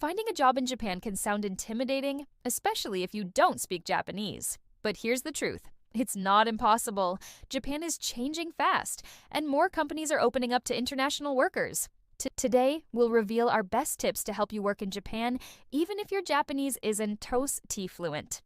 Finding a job in Japan can sound intimidating, especially if you don't speak Japanese. But here's the truth. It's not impossible. Japan is changing fast, and more companies are opening up to international workers. Today, we'll reveal our best tips to help you work in Japan, even if your Japanese isn't TOEIC fluent.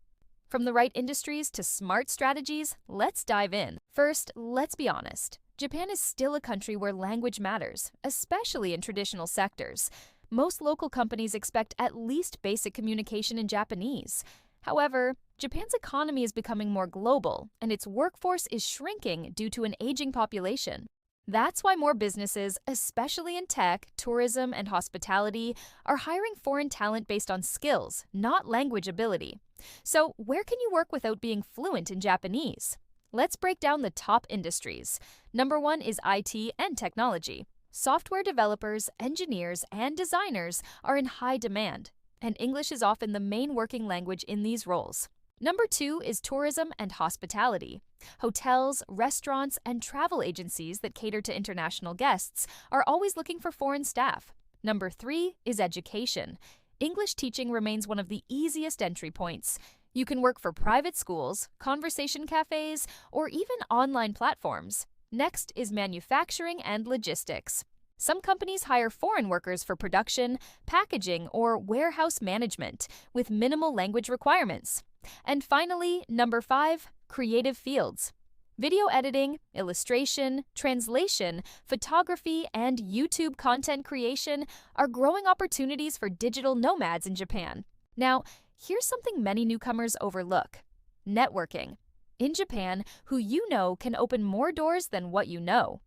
From the right industries to smart strategies, let's dive in. First, let's be honest. Japan is still a country where language matters, especially in traditional sectors. Most local companies expect at least basic communication in Japanese. However, Japan's economy is becoming more global, and its workforce is shrinking due to an aging population. That's why more businesses, especially in tech, tourism, and hospitality, are hiring foreign talent based on skills, not language ability. So, where can you work without being fluent in Japanese? Let's break down the top industries. Number 1 is IT and technology. Software developers, engineers, and designers are in high demand, and English is often the main working language in these roles. Number 2 is tourism and hospitality. Hotels, restaurants, and travel agencies that cater to international guests are always looking for foreign staff. Number 3 is education. English teaching remains one of the easiest entry points. You can work for private schools, conversation cafes, or even online platforms. Next is manufacturing and logistics. Some companies hire foreign workers for production, packaging, or warehouse management with minimal language requirements. And finally, number 5, creative fields. Video editing, illustration, translation, photography, and YouTube content creation are growing opportunities for digital nomads in Japan. Now, here's something many newcomers overlook: networking. In Japan, who you know can open more doors than what you know.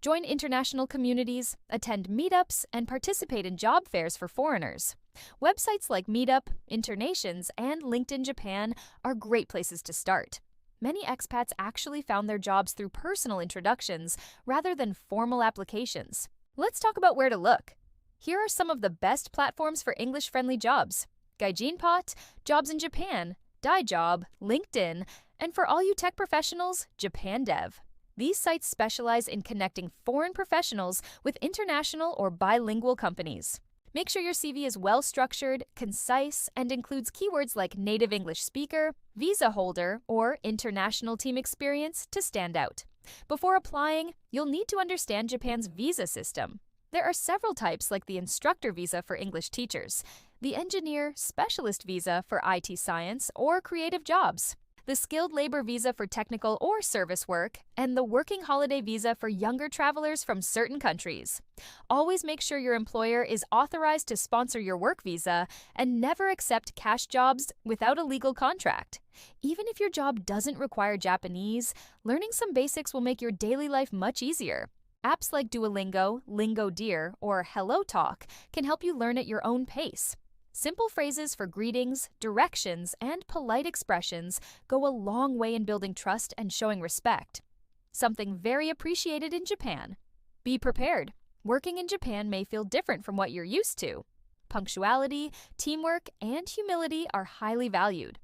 Join international communities, attend meetups, and participate in job fairs for foreigners. Websites like Meetup, Internations, and LinkedIn Japan are great places to start. Many expats actually found their jobs through personal introductions rather than formal applications. Let's talk about where to look. Here are some of the best platforms for English-friendly jobs: Gaijinpot, Jobs in Japan, DaiJob, LinkedIn, and for all you tech professionals, Japan Dev. These sites specialize in connecting foreign professionals with international or bilingual companies. Make sure your CV is well-structured, concise, and includes keywords like native English speaker, visa holder, or international team experience to stand out. Before applying, you'll need to understand Japan's visa system. There are several types, like the instructor visa for English teachers, the engineer specialist visa for IT science or creative jobs, the skilled labor visa for technical or service work, and the working holiday visa for younger travelers from certain countries. Always make sure your employer is authorized to sponsor your work visa, and never accept cash jobs without a legal contract. Even if your job doesn't require Japanese, learning some basics will make your daily life much easier. Apps like Duolingo, Lingodeer, or HelloTalk can help you learn at your own pace. Simple phrases for greetings, directions, and polite expressions go a long way in building trust and showing respect. Something very appreciated in Japan. Be prepared. Working in Japan may feel different from what you're used to. Punctuality, teamwork, and humility are highly valued.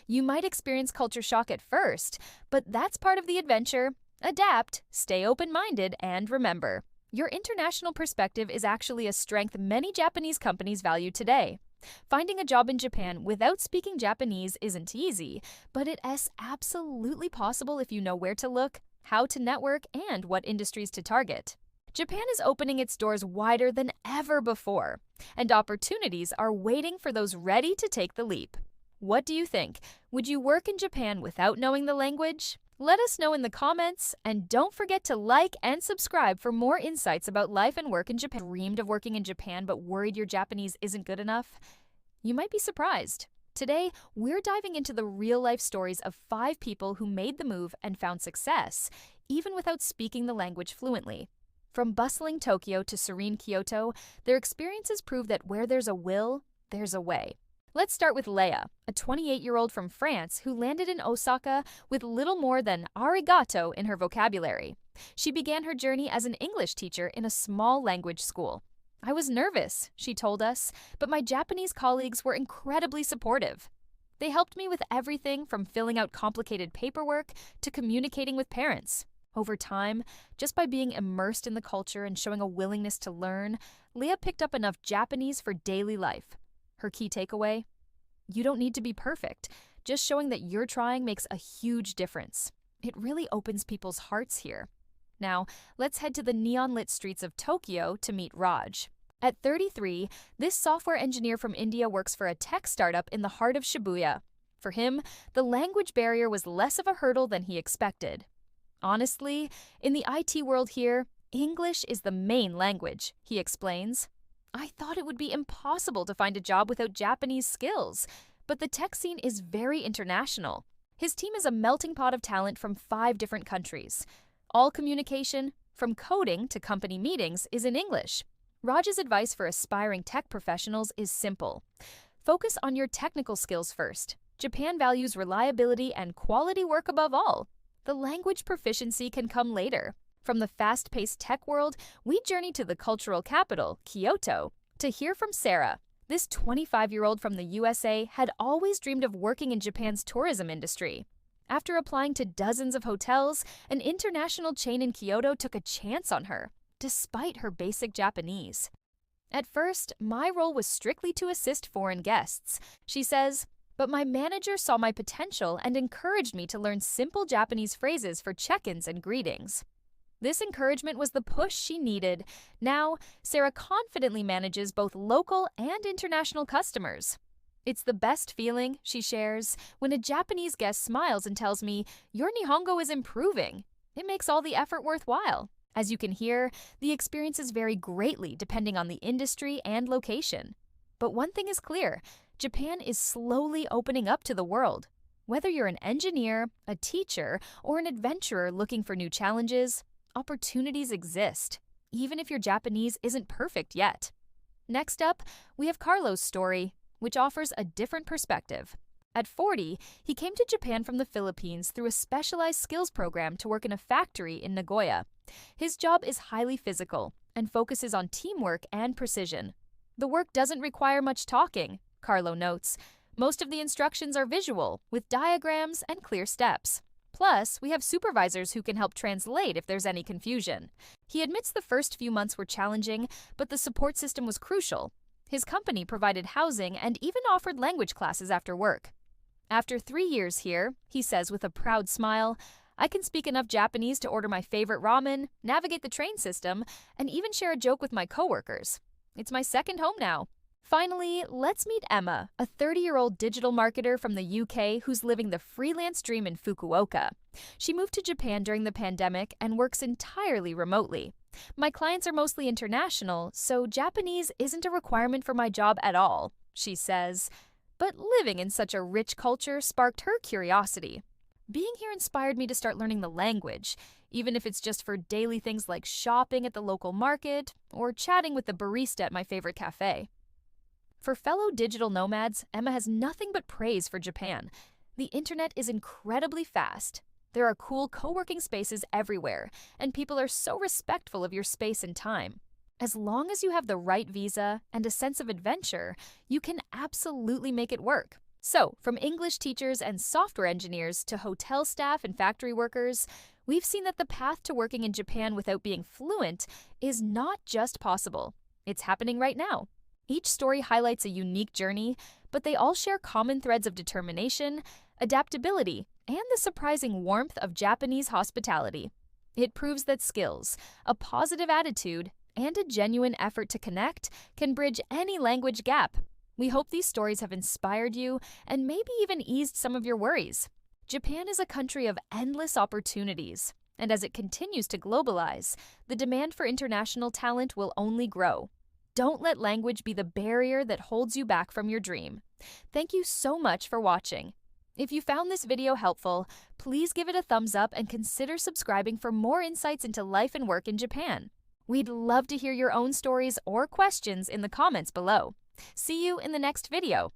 You might experience culture shock at first, but that's part of the adventure. Adapt, stay open-minded, and remember, your international perspective is actually a strength many Japanese companies value today. Finding a job in Japan without speaking Japanese isn't easy, but it is absolutely possible if you know where to look, how to network, and what industries to target. Japan is opening its doors wider than ever before, and opportunities are waiting for those ready to take the leap. What do you think? Would you work in Japan without knowing the language? Let us know in the comments, and don't forget to like and subscribe for more insights about life and work in Japan. Dreamed of working in Japan but worried your Japanese isn't good enough? You might be surprised. Today, we're diving into the real-life stories of 5 people who made the move and found success, even without speaking the language fluently. From bustling Tokyo to serene Kyoto, their experiences prove that where there's a will, there's a way. Let's start with Leia, a 28-year-old from France who landed in Osaka with little more than arigato in her vocabulary. She began her journey as an English teacher in a small language school. "I was nervous," she told us, "but my Japanese colleagues were incredibly supportive. They helped me with everything from filling out complicated paperwork to communicating with parents." Over time, just by being immersed in the culture and showing a willingness to learn, Leah picked up enough Japanese for daily life. Her key takeaway? You don't need to be perfect. Just showing that you're trying makes a huge difference. It really opens people's hearts here. Now, let's head to the neon-lit streets of Tokyo to meet Raj. At 33, this software engineer from India works for a tech startup in the heart of Shibuya. For him, the language barrier was less of a hurdle than he expected. Honestly, in the IT world here, English is the main language, he explains. I thought it would be impossible to find a job without Japanese skills, but the tech scene is very international. His team is a melting pot of talent from 5 different countries. All communication, from coding to company meetings, is in English. Raj's advice for aspiring tech professionals is simple. Focus on your technical skills first. Japan values reliability and quality work above all. The language proficiency can come later. From the fast-paced tech world, we journey to the cultural capital, Kyoto, to hear from Sarah. This 25-year-old from the USA had always dreamed of working in Japan's tourism industry. After applying to dozens of hotels, an international chain in Kyoto took a chance on her, despite her basic Japanese. At first, my role was strictly to assist foreign guests, she says, but my manager saw my potential and encouraged me to learn simple Japanese phrases for check-ins and greetings. This encouragement was the push she needed. Now, Sarah confidently manages both local and international customers. It's the best feeling, she shares, when a Japanese guest smiles and tells me, "Your Nihongo is improving." It makes all the effort worthwhile. As you can hear, the experiences vary greatly depending on the industry and location. But one thing is clear, Japan is slowly opening up to the world. Whether you're an engineer, a teacher, or an adventurer looking for new challenges, opportunities exist, even if your Japanese isn't perfect yet. Next up, we have Carlo's story, which offers a different perspective. At 40, he came to Japan from the Philippines through a specialized skills program to work in a factory in Nagoya. His job is highly physical and focuses on teamwork and precision. The work doesn't require much talking, Carlo notes. Most of the instructions are visual, with diagrams and clear steps. Plus, we have supervisors who can help translate if there's any confusion. He admits the first few months were challenging, but the support system was crucial. His company provided housing and even offered language classes after work. After 3 years here, he says with a proud smile, I can speak enough Japanese to order my favorite ramen, navigate the train system, and even share a joke with my coworkers. It's my second home now. Finally, let's meet Emma, a 30-year-old digital marketer from the UK who's living the freelance dream in Fukuoka. She moved to Japan during the pandemic and works entirely remotely. My clients are mostly international, so Japanese isn't a requirement for my job at all, she says. But living in such a rich culture sparked her curiosity. Being here inspired me to start learning the language, even if it's just for daily things like shopping at the local market or chatting with the barista at my favorite cafe. For fellow digital nomads, Emma has nothing but praise for Japan. The internet is incredibly fast. There are cool co-working spaces everywhere, and people are so respectful of your space and time. As long as you have the right visa and a sense of adventure, you can absolutely make it work. So, from English teachers and software engineers to hotel staff and factory workers, we've seen that the path to working in Japan without being fluent is not just possible. It's happening right now. Each story highlights a unique journey, but they all share common threads of determination, adaptability, and the surprising warmth of Japanese hospitality. It proves that skills, a positive attitude, and a genuine effort to connect can bridge any language gap. We hope these stories have inspired you and maybe even eased some of your worries. Japan is a country of endless opportunities, and as it continues to globalize, the demand for international talent will only grow. Don't let language be the barrier that holds you back from your dream. Thank you so much for watching. If you found this video helpful, please give it a thumbs up and consider subscribing for more insights into life and work in Japan. We'd love to hear your own stories or questions in the comments below. See you in the next video.